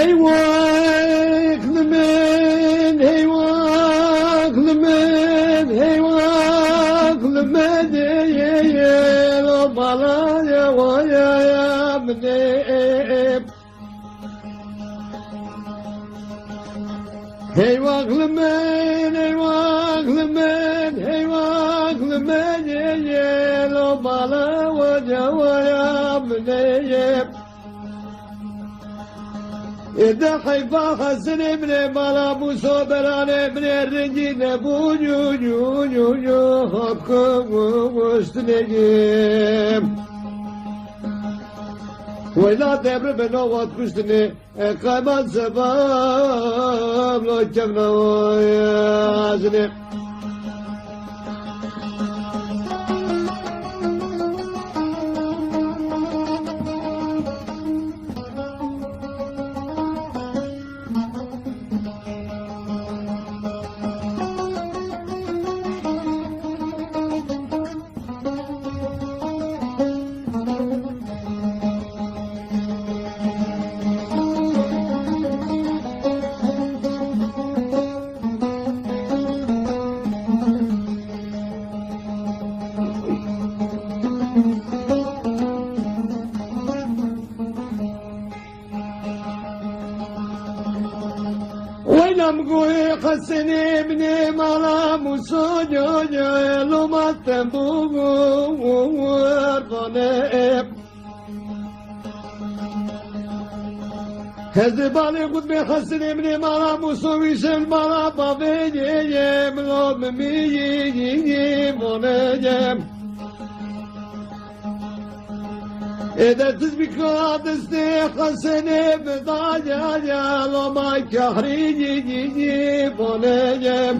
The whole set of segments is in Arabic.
هيواك لمن هيواك لمن هيواك لمن يا بلا يا ويا يا منيب هيواك لمن هيواك لمن هيواك لمن يا بلا ويا منيب إذا حيفا حسن ابن مالا موسى بران ابن الرجين بونيو يو يو يو حكم وستنجيم وإذا تبر بنوات كشتني قيمان سباب لو جمنا ويازني وينمقوي خسني مني مالا مسوجو جيلو ما تنبوغو وردنيب هزبالي قد بخسني مني مالا مسويش المالا بابيجي يملو مميجي مونيجي إذا تسبك هذا خسني بدايا يا لما كحريجي جيجي بونيجي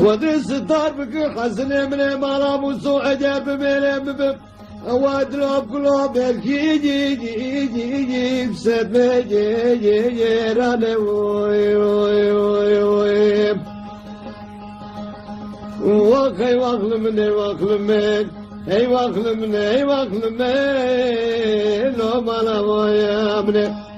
خذ الستار بك خسني من مالا موسو عجب من وادرب قلوب الكيجي جي جي جي بسد جي جي جي راني وي وي وي وي وخي واخل مني واخل من اي واخل من اي واخل من لو مالا ويا ابني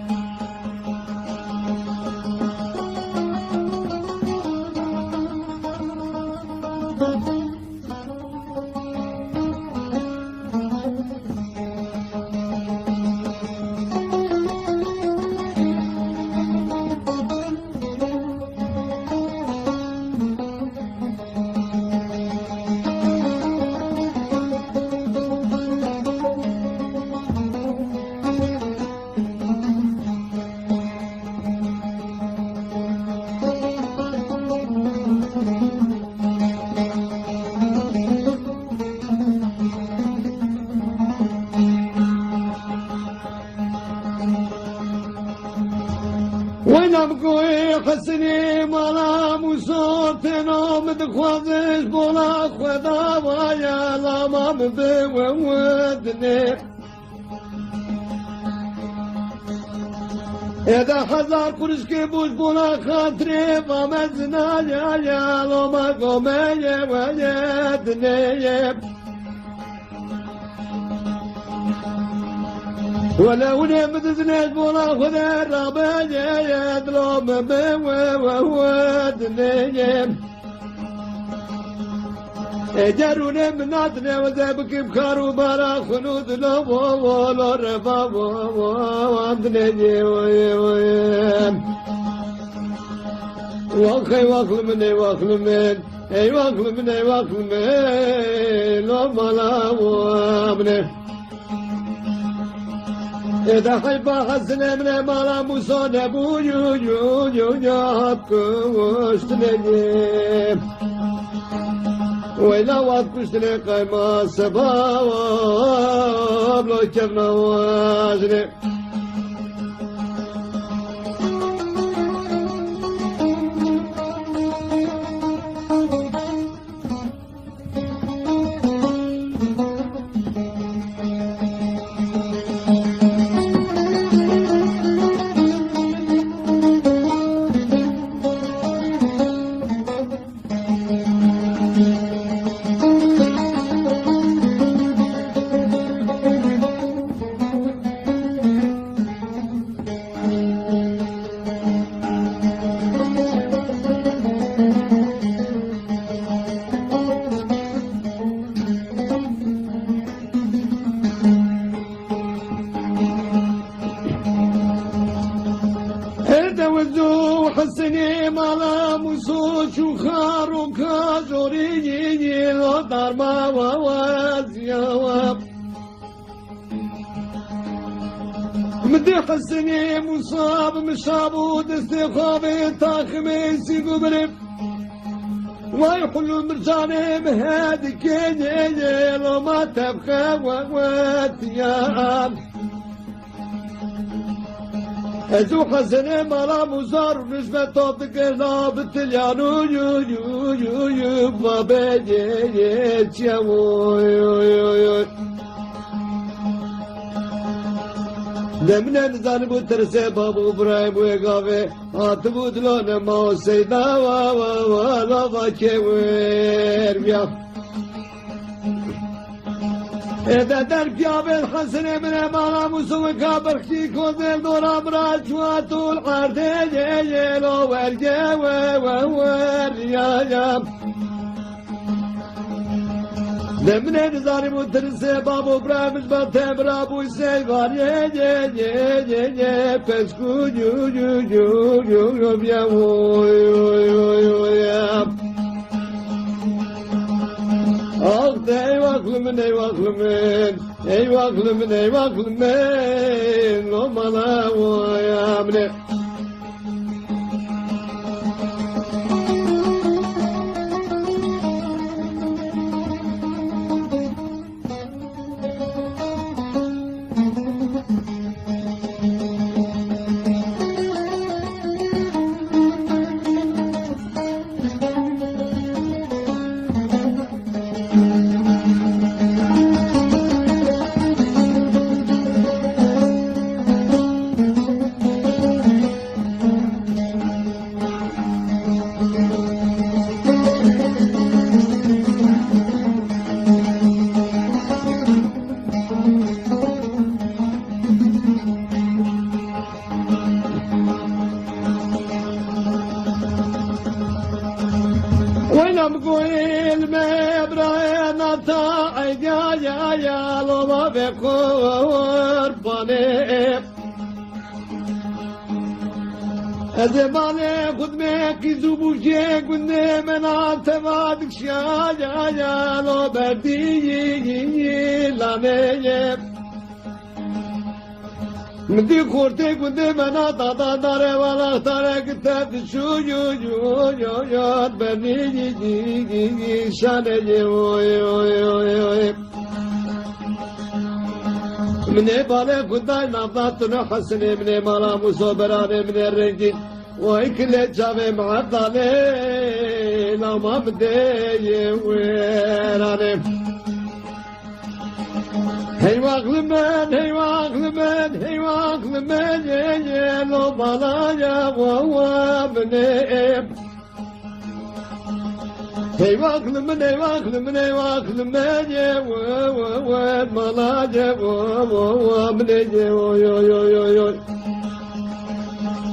وينمقوي خسني مالا موسوط نوم دخوازش بولا خدا ويا لما مدي وودني إذا حزار كرشكي بوش بولا خاطري فمزنا يا لما قومي ويدني ولو نمت زنيت بولا خذ الرابع يدلوم بودنيم جاروني من نادني وذبك بخارو بارا خنود لو ولا رفا واندني ويم واخي واخل مني واخل من اي واخل من اي واخل من لو مالا وامني إذا حيبا حسن من مالا موسى نبو يو يو يو يو كشتني وإلا واد كشتني قيما سباب لو كرنا واجني زوري لو دارما ووازيا مدي حسني مصاب مشابود استخابي تاخمي سيقو بريم ويحلو مرجاني مهادي كيني لو ما تبخى وواتيا ازو حسني مالا مزار نجمة توتك نابتليانو يو يو يو يو ما بيجي تشاو يو يو يو دمنا نزان بو ترسي بابو برايم ويقافي آتبو دلون ماو سيدا وا لا باكي وير بيا إذا دربيا بالحسن من مالا مسوي كابر كي كودل دورا براج واتو العردين يلو ورجي وير يا دمنا نزاري مدرسة بابو برامج باتم رابو سيغار يه پسكو جو بيا ويا آخ ey vaklımın ey vaklımın ey vaklımın ey vaklımın o mala vayamne وينام قويل ما براينا تاعي يا لما بكور باني أزماني خد ميكي زبوشي قلني من عتمادك يا لو بردي لاني مدي خورتي قدي منا دادا داري وانا اختاري كتاب شو يو بني شاني من بالي قداي نافاتنا حسني من مالا مصوبراني من الرنجين ويكل جابي معداني لما بدي ويراني Hey vaklımın, hey vaklımın, hey vaklımın, ye lo bana ya vavamne. Hey vaklımın, hey vaklımın, hey vaklımın, ye bana ya vavamne ye oy.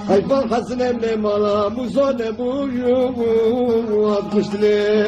Hey bal hasnem ne mala muzo ne buyu atmıştı.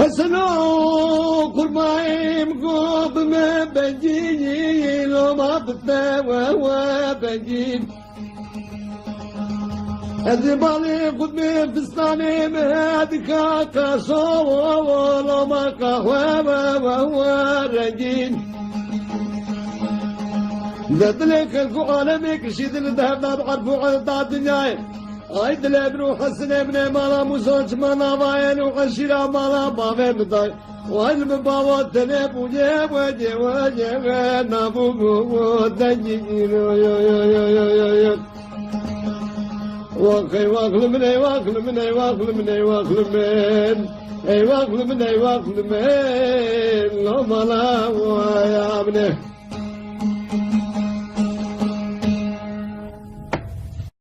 حسنو قرمايم قوب ما بنجي لو ما بتناوى بنجي الزبالي قدمي فستاني مهادك كاسو لو ما قهوة وهو رجين ذاتلك الكوالة ميكشيد الذهب بعرفو عن الدنيا عيد الابن حسن ابن مالا مزوج مالا باين وقشيرا مالا بابي مداي وعلم بابا تنب وجيب وجيب نابو دنجين واقعي واقل من اي واقل من اي واقل من اي واقل من اي واقل من اي واقل من لو مالا ويا ابنه